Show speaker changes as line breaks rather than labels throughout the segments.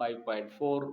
5.4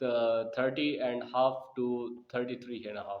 30.5 to 33.5।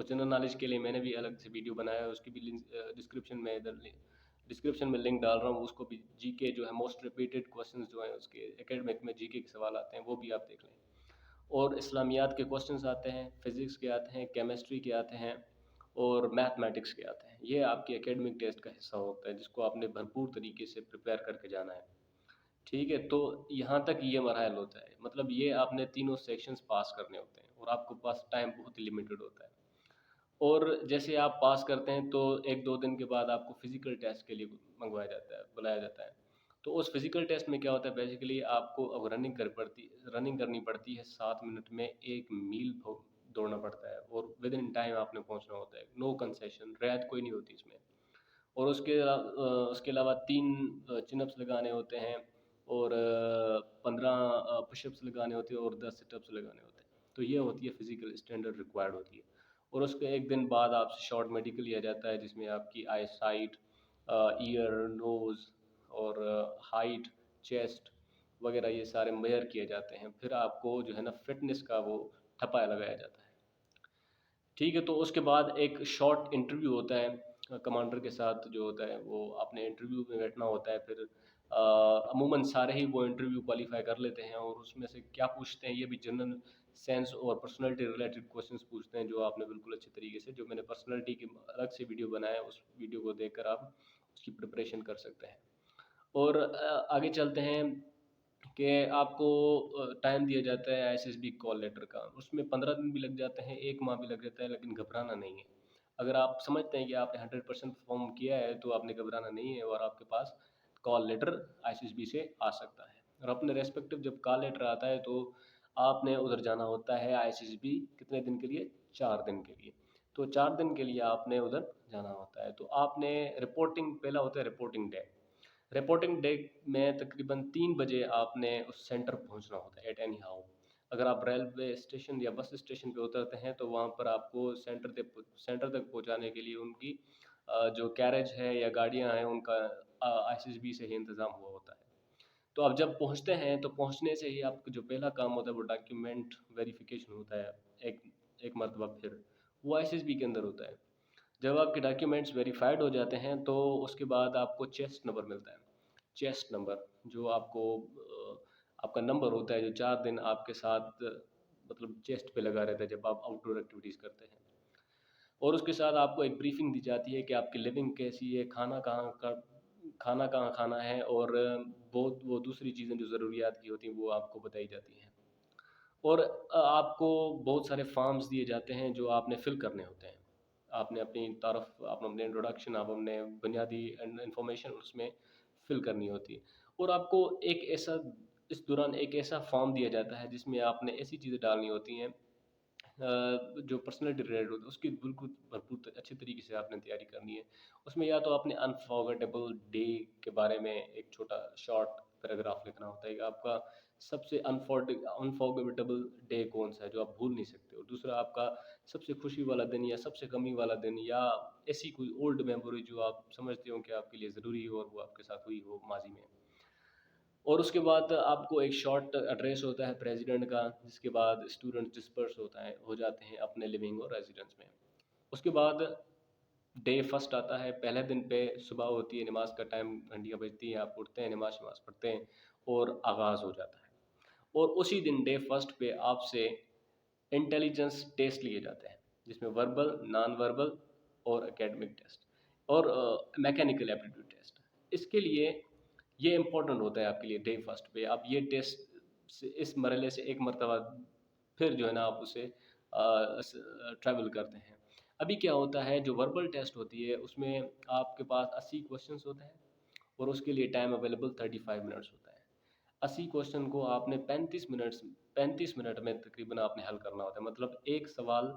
اور general knowledge کے لیے میں نے بھی الگ سے ویڈیو بنایا ہے، اس کی بھی لنک ڈسکرپشن میں لنک ڈال رہا ہوں، اس کو بھی جی کے جو ہے موسٹ ریپیٹڈ کوشچنز جو ہیں اس کے اکیڈمک میں جی کے سوال آتے ہیں وہ بھی آپ دیکھ لیں، اور اسلامیات کے کوشچنز آتے ہیں، فزکس کے آتے ہیں، کیمسٹری کے آتے ہیں، اور میتھمیٹکس کے آتے ہیں. یہ آپ کے اکیڈمک ٹیسٹ کا حصہ ہوتا ہے جس کو آپ نے بھرپور طریقے سے پریپیئر کر کے جانا ہے. ٹھیک ہے، تو یہاں تک یہ مراحل ہوتا ہے، مطلب یہ آپ نے تینوں سیکشنز پاس کرنے ہوتے ہیں اور آپ کو پاس ٹائم بہت ہی لمیٹڈ ہوتا ہے. اور جیسے آپ پاس کرتے ہیں تو 1-2 دن کے بعد آپ کو فزیکل ٹیسٹ کے لیے بلایا جاتا ہے. تو اس فزیکل ٹیسٹ میں کیا ہوتا ہے، بیسیکلی آپ کو اب رننگ کرنی پڑتی ہے، 7 منٹ میں 1 میل دوڑنا پڑتا ہے، اور ود ان ٹائم آپ نے پہنچنا ہوتا ہے، نو کنسیشن، رعایت کوئی نہیں ہوتی اس میں. اور اس کے علاوہ 3 چن اپس لگانے ہوتے ہیں، اور 15 پش اپس لگانے ہوتے ہیں، اور 10 سٹ اپس لگانے ہوتے ہیں. تو یہ ہوتی ہے فزیکل اسٹینڈرڈ ریکوائرڈ ہوتی ہے. اور اس کے 1 دن بعد آپ سے شارٹ میڈیکل لیا جاتا ہے جس میں آپ کی آئی سائٹ، ایئر، نوز، اور ہائٹ، چیسٹ وغیرہ یہ سارے میئر کیے جاتے ہیں. پھر آپ کو جو ہے نا فٹنس کا وہ ٹھپا لگایا جاتا ہے. ٹھیک ہے، تو اس کے بعد ایک شارٹ انٹرویو ہوتا ہے کمانڈر کے ساتھ جو ہوتا ہے، وہ اپنے انٹرویو میں بیٹھنا ہوتا ہے. پھر عموماً سارے ہی وہ انٹرویو کوالیفائی کر لیتے ہیں، اور اس میں سے کیا پوچھتے ہیں، یہ بھی جنرل سینس اور پرسنالٹی ریلیٹڈ کوشچنس پوچھتے ہیں، جو آپ نے بالکل اچھے طریقے سے، جو میں نے پرسنالٹی کی الگ سے ویڈیو بنایا ہے، اس ویڈیو کو دیکھ کر آپ اس کی پریپریشن کر سکتے ہیں. اور آگے چلتے ہیں کہ آپ کو ٹائم دیا جاتا ہے S S B call letter کا. اس میں 15 دن بھی لگ جاتے ہیں، 1 ماہ بھی لگ جاتا ہے، لیکن گھبرانا نہیں ہے. اگر آپ سمجھتے ہیں کہ آپ نے 100% پرفارم کیا ہے تو آپ نے گھبرانا نہیں ہے، اور آپ کے پاس کال لیٹر آئی سی ایس بی سے آ سکتا ہے. اور اپنے ریسپیکٹو جب کال لیٹر آتا ہے تو آپ نے ادھر جانا ہوتا ہے آئی سی ایس بی کتنے دن کے لیے، 4 دن کے لیے. تو 4 دن کے لیے آپ نے ادھر جانا ہوتا ہے. تو آپ نے رپورٹنگ، پہلا ہوتا ہے رپورٹنگ ڈے. رپورٹنگ ڈے میں تقریباً 3 بجے آپ نے اس سینٹر پہنچنا ہوتا ہے ایٹ اینی ہاؤ. اگر آپ ریلوے اسٹیشن یا بس اسٹیشن پہ اترتے ہیں تو وہاں پر آپ کو سینٹر تک پہنچانے کے لیے ان کی جو کیریج ہے یا گاڑیاں ہیں ان کا آئی سی ایس بی سے ہی انتظام ہوا ہوتا ہے. تو آپ جب پہنچتے ہیں تو پہنچنے سے ہی آپ کا جو پہلا کام ہوتا ہے وہ ڈاکیومنٹ ویریفیکیشن ہوتا ہے. ایک مرتبہ پھر وہ آئی سی ایس بی کے اندر ہوتا ہے. جب آپ کے ڈاکیومنٹس ویریفائڈ ہو جاتے ہیں تو اس کے بعد آپ کو چیسٹ نمبر ملتا ہے. چیسٹ نمبر جو آپ کا نمبر ہوتا ہے جو 4 دن آپ کے ساتھ مطلب چیسٹ پہ لگا رہتا ہے جب آپ آؤٹ ڈور ایکٹیویٹیز کرتے ہیں. اور اس کے ساتھ آپ کو ایک بریفنگ دی جاتی ہے کہ آپ کی لیونگ کیسی ہے، کھانا کہاں کھانا ہے، اور بہت وہ دوسری چیزیں جو ضروریات کی ہوتی ہیں وہ آپ کو بتائی جاتی ہیں. اور آپ کو بہت سارے فارمز دیے جاتے ہیں جو آپ نے فل کرنے ہوتے ہیں. آپ نے اپنی تعارف، آپ نے اپنے انٹروڈکشن، آپ اپنے بنیادی انفارمیشن اس میں فل کرنی ہوتی ہے. اور آپ کو اس دوران ایک ایسا فارم دیا جاتا ہے جس میں آپ نے ایسی چیزیں ڈالنی ہوتی ہیں جو پرسنالٹی ریلیٹڈ ہوتی ہے. اس کی بالکل بھرپور اچھے طریقے سے آپ نے تیاری کرنی ہے. اس میں یا تو آپ نے انفارگیٹیبل ڈے کے بارے میں ایک چھوٹا شارٹ پیراگراف لکھنا ہوتا ہے کہ آپ کا سب سے انفارگیٹیبل ڈے کون سا ہے جو آپ بھول نہیں سکتے. اور دوسرا آپ کا سب سے خوشی والا دن یا سب سے غمی والا دن، یا ایسی کوئی اولڈ میموری جو آپ سمجھتے ہو کہ آپ کے لیے ضروری ہو اور وہ آپ کے ساتھ ہوئی ہو ماضی میں. اور اس کے بعد آپ کو ایک شارٹ ایڈریس ہوتا ہے پریزیڈنٹ کا، جس کے بعد اسٹوڈنٹ ڈسپرس ہو جاتے ہیں اپنے لیونگ اور ریزیڈنس میں. اس کے بعد ڈے فرسٹ آتا ہے. پہلے دن پہ صبح ہوتی ہے، نماز کا ٹائم، گھنٹیاں بجتی ہیں، آپ اٹھتے ہیں، نماز پڑھتے ہیں اور آغاز ہو جاتا ہے. اور اسی دن ڈے فرسٹ پہ آپ سے انٹیلیجنس ٹیسٹ لیے جاتے ہیں جس میں وربل، نان وربل اور اکیڈمک ٹیسٹ اور میکینیکل ایپٹیٹیوڈ ٹیسٹ. اس کے لیے یہ امپورٹنٹ ہوتا ہے آپ کے لیے ڈے فرسٹ پہ. آپ یہ ٹیسٹ اس مرحلے سے ایک مرتبہ پھر جو ہے نا آپ اسے ٹریول کرتے ہیں. ابھی کیا ہوتا ہے، جو وربل ٹیسٹ ہوتی ہے اس میں آپ کے پاس 80 کوشچنس ہوتے ہیں اور اس کے لیے ٹائم اویلیبل 35 منٹس ہوتا ہے. 80 کوشچن کو آپ نے 35 منٹ میں تقریباً آپ نے حل کرنا ہوتا ہے. مطلب ایک سوال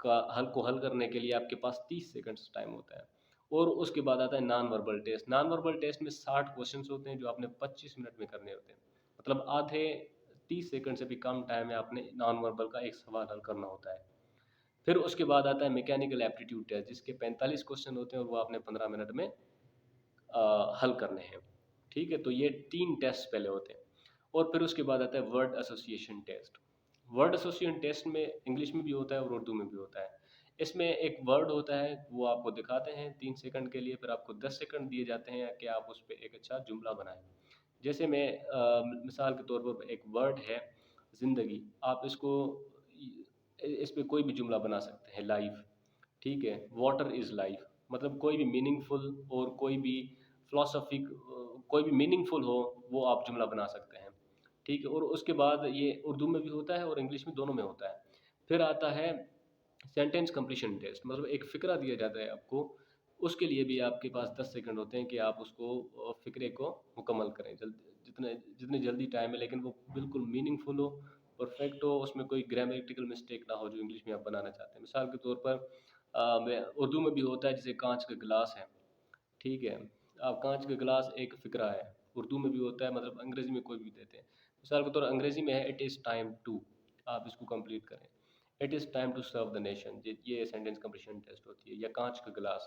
کا حل کرنے کے لیے آپ کے پاس 30 سیکنڈس ٹائم ہوتا ہے. اور اس کے بعد آتا ہے non verbal test. Non verbal test میں 60 کوشچنس ہوتے ہیں جو آپ نے 25 منٹ میں کرنے ہوتے ہیں. مطلب آدھے 30 سیکنڈ سے بھی کم ٹائم میں آپ نے نان وربل کا ایک سوال حل کرنا ہوتا ہے. پھر اس کے بعد آتا ہے میکینیکل ایپٹیٹیوڈ ٹیسٹ جس کے 45 کوشچن ہوتے ہیں اور وہ آپ نے 15 منٹ میں حل کرنے ہیں. ٹھیک ہے، تو یہ 3 ٹیسٹ پہلے ہوتے ہیں. اور پھر اس کے بعد آتا ہے word association test. Word association test میں انگلش میں بھی ہوتا ہے اور اردو میں بھی ہوتا ہے. اس میں ایک ورڈ ہوتا ہے، وہ آپ کو دکھاتے ہیں 3 سیکنڈ کے لیے، پھر آپ کو 10 سیکنڈ دیے جاتے ہیں کہ آپ اس پہ ایک اچھا جملہ بنائیں. جیسے میں مثال کے طور پر ایک ورڈ ہے زندگی، آپ اس پہ کوئی بھی جملہ بنا سکتے ہیں. لائف، ٹھیک ہے، واٹر از لائف، مطلب کوئی بھی میننگ فل اور کوئی بھی فلاسفک، کوئی بھی میننگ فل ہو وہ آپ جملہ بنا سکتے ہیں. ٹھیک ہے، اور اس کے بعد یہ اردو میں بھی ہوتا ہے اور انگلش میں دونوں میں ہوتا ہے. پھر آتا ہے سینٹینس کمپلیشن ٹیسٹ، مطلب ایک فقرہ دیا جاتا ہے آپ کو، اس کے لیے بھی آپ کے پاس 10 سیکنڈ ہوتے ہیں کہ آپ اس کو فقرے کو مکمل کریں. جتنے جلدی ٹائم ہے، لیکن وہ بالکل میننگ فل ہو، پرفیکٹ ہو، اس میں کوئی گرامیٹیکل مسٹیک نہ ہو جو انگلش میں آپ بنانا چاہتے ہیں. مثال کے طور پر اردو میں بھی ہوتا ہے جیسے کانچ کا گلاس ہے. ٹھیک ہے، آپ کانچ کا گلاس ایک فقرہ ہے، اردو میں بھی ہوتا ہے، مطلب انگریزی میں کوئی بھی دیتے ہیں. مثال کے طور انگریزی میں ہے اٹ از ٹائم ٹو، آپ اس کو کمپلیٹ کریں. It is time to serve the nation, یہ سینٹینس کمپلیشن ٹیسٹ ہوتی ہے. یا کانچ کا گلاس،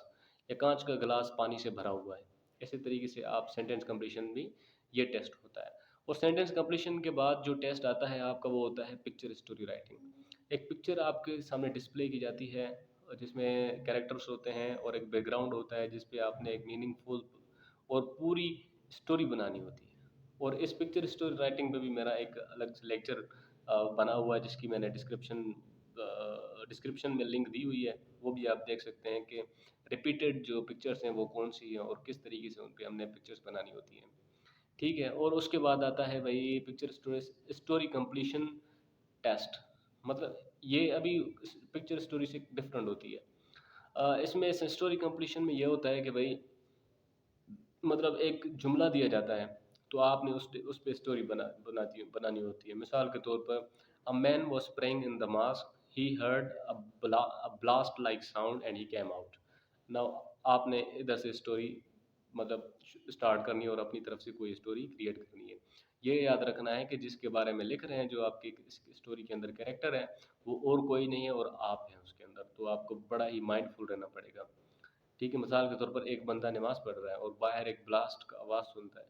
یا کانچ کا گلاس پانی سے بھرا ہوا ہے. اسی طریقے سے آپ سینٹینس کمپلیشن بھی یہ ٹیسٹ ہوتا ہے. اور سینٹینس کمپلیشن کے بعد جو ٹیسٹ آتا ہے آپ کا وہ ہوتا ہے پکچر اسٹوری رائٹنگ. ایک پکچر آپ کے سامنے ڈسپلے کی جاتی ہے جس میں کریکٹرس ہوتے ہیں اور ایک بیک گراؤنڈ ہوتا ہے جس پہ آپ نے ایک میننگ فل اور پوری اسٹوری بنانی ہوتی ہے. اور اس پکچر اسٹوری رائٹنگ پہ بھی میرا ایک الگ سے لیکچر بنا ہوا ہے، جس کی میں نے ڈسکرپشن میں لنک دی ہوئی ہے، وہ بھی آپ دیکھ سکتے ہیں کہ ریپیٹڈ جو پکچرس ہیں وہ کون سی ہیں اور کس طریقے سے ان پہ ہم نے پکچرس بنانی ہوتی ہیں. ٹھیک ہے، اور اس کے بعد آتا ہے بھائی پکچر اسٹوری کمپلیشن ٹیسٹ. مطلب یہ ابھی پکچر اسٹوری سے ڈفرینٹ ہوتی ہے. اس میں اسٹوری کمپلیشن میں یہ ہوتا ہے کہ بھائی مطلب ایک جملہ دیا جاتا ہے تو آپ نے اس پہ اسٹوری بنانی ہوتی ہے. مثال کے طور پر a man was praying in the mosque, he heard a blast like sound and he came out. Now آپ نے ادھر سے اسٹوری مطلب اسٹارٹ کرنی ہے اور اپنی طرف سے کوئی اسٹوری کریٹ کرنی ہے. یہ یاد رکھنا ہے کہ جس کے بارے میں لکھ رہے ہیں، جو آپ کی اسٹوری کے اندر کریکٹر ہے، وہ اور کوئی نہیں ہے اور آپ ہیں اس کے اندر. تو آپ کو بڑا ہی مائنڈ فل رہنا پڑے گا. ٹھیک ہے، مثال کے طور پر ایک بندہ نماز پڑھ رہا ہے اور باہر ایک بلاسٹ کا آواز سنتا ہے،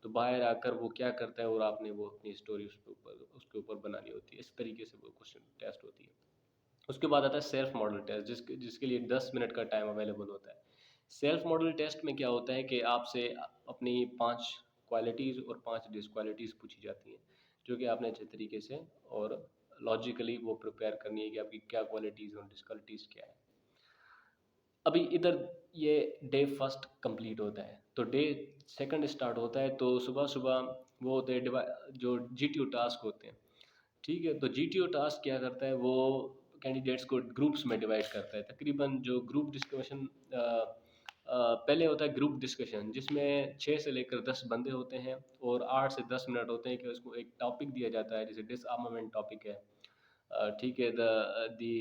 تو باہر آ کر وہ کیا کرتا ہے اور آپ نے وہ اپنی اسٹوری اس کے اوپر بنانی ہوتی ہے. اس طریقے سے وہ کوشچن ٹیسٹ ہوتی ہے. اس کے بعد آتا ہے سیلف ماڈل ٹیسٹ، جس کے لیے 10 منٹ کا ٹائم اویلیبل ہوتا ہے. سیلف ماڈل ٹیسٹ میں کیا ہوتا ہے کہ آپ سے اپنی 5 کوالٹیز اور 5 ڈسکوالٹیز پوچھی جاتی ہیں، جو کہ آپ نے اچھے طریقے سے اور لاجیکلی وہ پریپیئر کرنی ہے کہ آپ کی کیا کوالٹیز اور ڈسکوالٹیز کیا ہے. ابھی ادھر یہ ڈے فرسٹ کمپلیٹ ہوتا ہے تو ڈے سیکنڈ اسٹارٹ ہوتا ہے. تو صبح صبح وہ ہوتے ہیں جو جی ٹی او ٹاسک ہوتے ہیں. ٹھیک ہے، تو جی ٹی او ٹاسک کیا کرتا ہے، وہ کینڈیڈیٹس کو گروپس میں ڈیوائڈ کرتا ہے. تقریباً جو گروپ ڈسکشن پہلے ہوتا ہے گروپ ڈسکشن، جس میں 6 سے لے کر 10 بندے ہوتے ہیں اور 8 سے 10 منٹ ہوتے ہیں کہ اس کو ایک ٹاپک دیا جاتا ہے، جیسے ڈس آرمامنٹ ٹاپک ہے. ٹھیک ہے، دی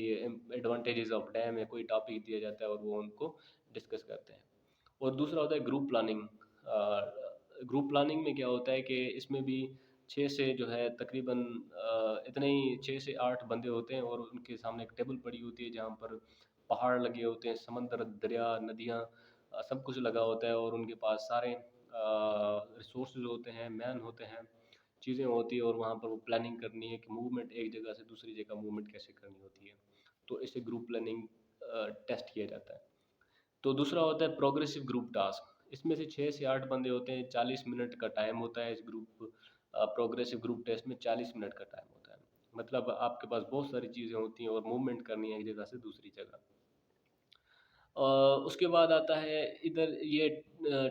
ایڈوانٹیجز آف ڈیم ہے، کوئی ٹاپک دیا جاتا ہے اور وہ ان کو ڈسکس کرتے ہیں. اور دوسرا ہوتا ہے گروپ پلاننگ. گروپ پلاننگ میں کیا ہوتا ہے کہ اس میں بھی 6 سے جو ہے تقریباً اتنے ہی 6 سے 8 بندے ہوتے ہیں اور ان کے سامنے ایک ٹیبل پڑی ہوتی ہے جہاں پر پہاڑ لگے ہوتے ہیں، سمندر، دریا، ندیاں، سب کچھ لگا ہوتا ہے اور ان کے پاس سارے ریسورسز ہوتے ہیں، مین ہوتے ہیں، چیزیں ہوتی ہیں اور وہاں پر وہ پلاننگ کرنی ہے کہ موومنٹ ایک جگہ سے دوسری جگہ موومنٹ کیسے کرنی ہوتی ہے. تو اسے گروپ پلاننگ ٹیسٹ کیا جاتا ہے. تو دوسرا ہوتا ہے پروگریسو گروپ ٹاسک. اس میں سے 6 سے 8 بندے ہوتے ہیں، 40 منٹ کا ٹائم ہوتا ہے. اس پروگریسو گروپ ٹیسٹ میں 40 منٹ کا ٹائم ہوتا ہے. مطلب آپ کے پاس بہت ساری چیزیں ہوتی ہیں اور موومنٹ کرنی ہے ایک جگہ سے دوسری جگہ. اس کے بعد آتا ہے ادھر یہ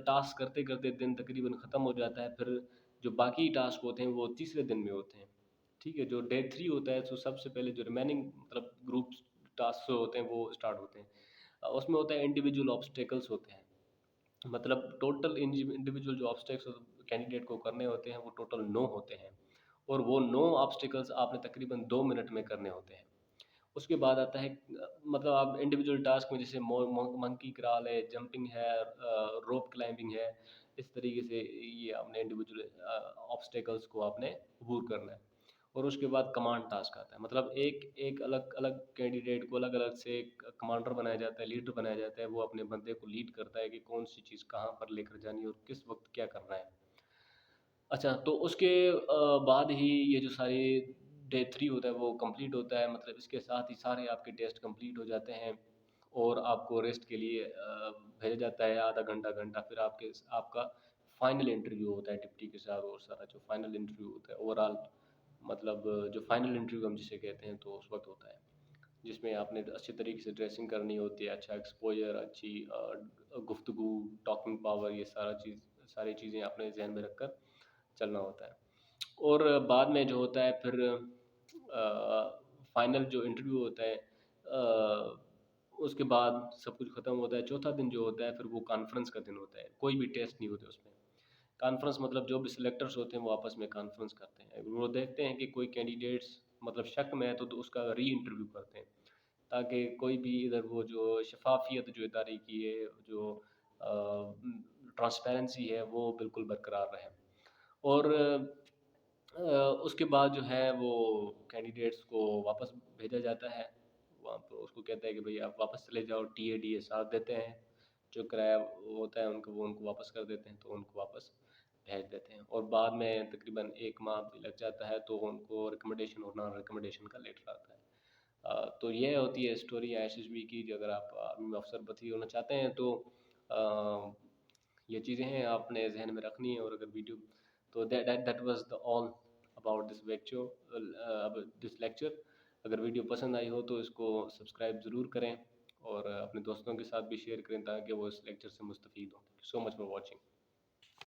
ٹاسک کرتے کرتے دن تقریباً ختم ہو جاتا ہے. پھر جو باقی ٹاسک ہوتے ہیں وہ تیسرے دن میں ہوتے ہیں. ٹھیک ہے، جو ڈے 3 ہوتا ہے تو سب سے پہلے جو ریمیننگ مطلب گروپ ٹاسک ہوتے ہیں وہ اسٹارٹ ہوتے ہیں. اس میں ہوتا ہے انڈیویجول آبسٹیکلس ہوتے ہیں. مطلب ٹوٹل انڈیویجول جو آبسٹیکلس کینڈیڈیٹ کو کرنے ہوتے ہیں وہ ٹوٹل 9 ہوتے ہیں اور وہ 9 آبسٹیکلس آپ نے تقریباً 2 منٹ میں کرنے ہوتے ہیں. اس کے بعد آتا ہے مطلب آپ انڈیویجول ٹاسک میں جیسے منکی کرال ہے، جمپنگ ہے، روپ کلائمبنگ ہے، اس طریقے سے یہ آپ نے انڈیویجول آبسٹیکلس کو آپ نے عبور کرنا ہے. اور اس کے بعد کمانڈ ٹاسک آتا ہے. مطلب ایک الگ الگ کینڈیڈیٹ کو الگ الگ سے کمانڈر بنایا جاتا ہے، لیڈر بنایا جاتا ہے. وہ اپنے بندے کو لیڈ کرتا ہے کہ کون سی چیز کہاں پر لے کر جانی ہے اور کس وقت کیا کرنا ہے. اچھا، تو اس کے بعد ہی یہ جو ساری Day 3 ہوتا ہے وہ کمپلیٹ ہوتا ہے، مطلب اس کے ساتھ ہی سارے آپ کے ٹیسٹ کمپلیٹ ہو جاتے ہیں، اور آپ کو ریسٹ کے لیے بھیجا جاتا ہے آدھا گھنٹہ پھر آپ کا فائنل انٹرویو ہوتا ہے ڈپٹی کے ساتھ، اور سارا جو فائنل انٹرویو ہوتا ہے اوور آل، مطلب جو فائنل انٹرویو ہم جسے کہتے ہیں تو اس وقت ہوتا ہے، جس میں آپ نے اچھے طریقے سے ڈریسنگ کرنی ہوتی ہے، اچھا ایکسپوجر، اچھی گفتگو، ٹاکنگ پاور، یہ ساری چیزیں اپنے ذہن میں رکھ کر چلنا ہوتا ہے۔ اور بعد میں جو ہوتا ہے پھر فائنل جو انٹرویو ہوتا ہے، اس کے بعد سب کچھ ختم ہوتا ہے، چوتھا دن جو ہوتا ہے پھر وہ کانفرنس کا دن ہوتا ہے، کوئی بھی ٹیسٹ نہیں ہوتے اس میں۔ کانفرنس مطلب جو بھی سلیکٹرز ہوتے ہیں وہ آپس میں کانفرنس کرتے ہیں، وہ دیکھتے ہیں کہ کوئی کینڈیڈیٹس مطلب شک میں ہے تو اس کا ری انٹرویو کرتے ہیں، تاکہ کوئی بھی ادھر وہ جو شفافیت جو ادارے کی ہے، جو ٹرانسپیرنسی ہے، وہ بالکل برقرار رہے۔ اور اس کے بعد جو ہے وہ کینڈیڈیٹس کو واپس بھیجا جاتا ہے، وہاں پر اس کو کہتا ہے کہ بھئی آپ واپس چلے جاؤ، ٹی اے ڈی اے ساتھ دیتے ہیں، جو کرایہ ہوتا ہے وہ ان کو واپس کر دیتے ہیں، تو ان کو واپس بھیج دیتے ہیں، اور بعد میں تقریباً 1 ماہ بھی لگ جاتا ہے تو ان کو ریکمنڈیشن اور نان ریکمنڈیشن کا لیٹر آتا ہے۔ تو یہ ہوتی ہے story I S S be کی، جو اگر آپ آرمی آفسر بھرتی ہونا چاہتے ہیں تو یہ چیزیں ہیں آپ نے ذہن میں رکھنی ہے۔ اور اگر ویڈیو تو that was the all about this lecture. اگر ویڈیو پسند آئی ہو تو اس کو سبسکرائب ضرور کریں، اور اپنے دوستوں کے ساتھ بھی شیئر کریں تاکہ وہ اس لیکچر سے مستفید ہوں۔ سو مچ فار واچنگ۔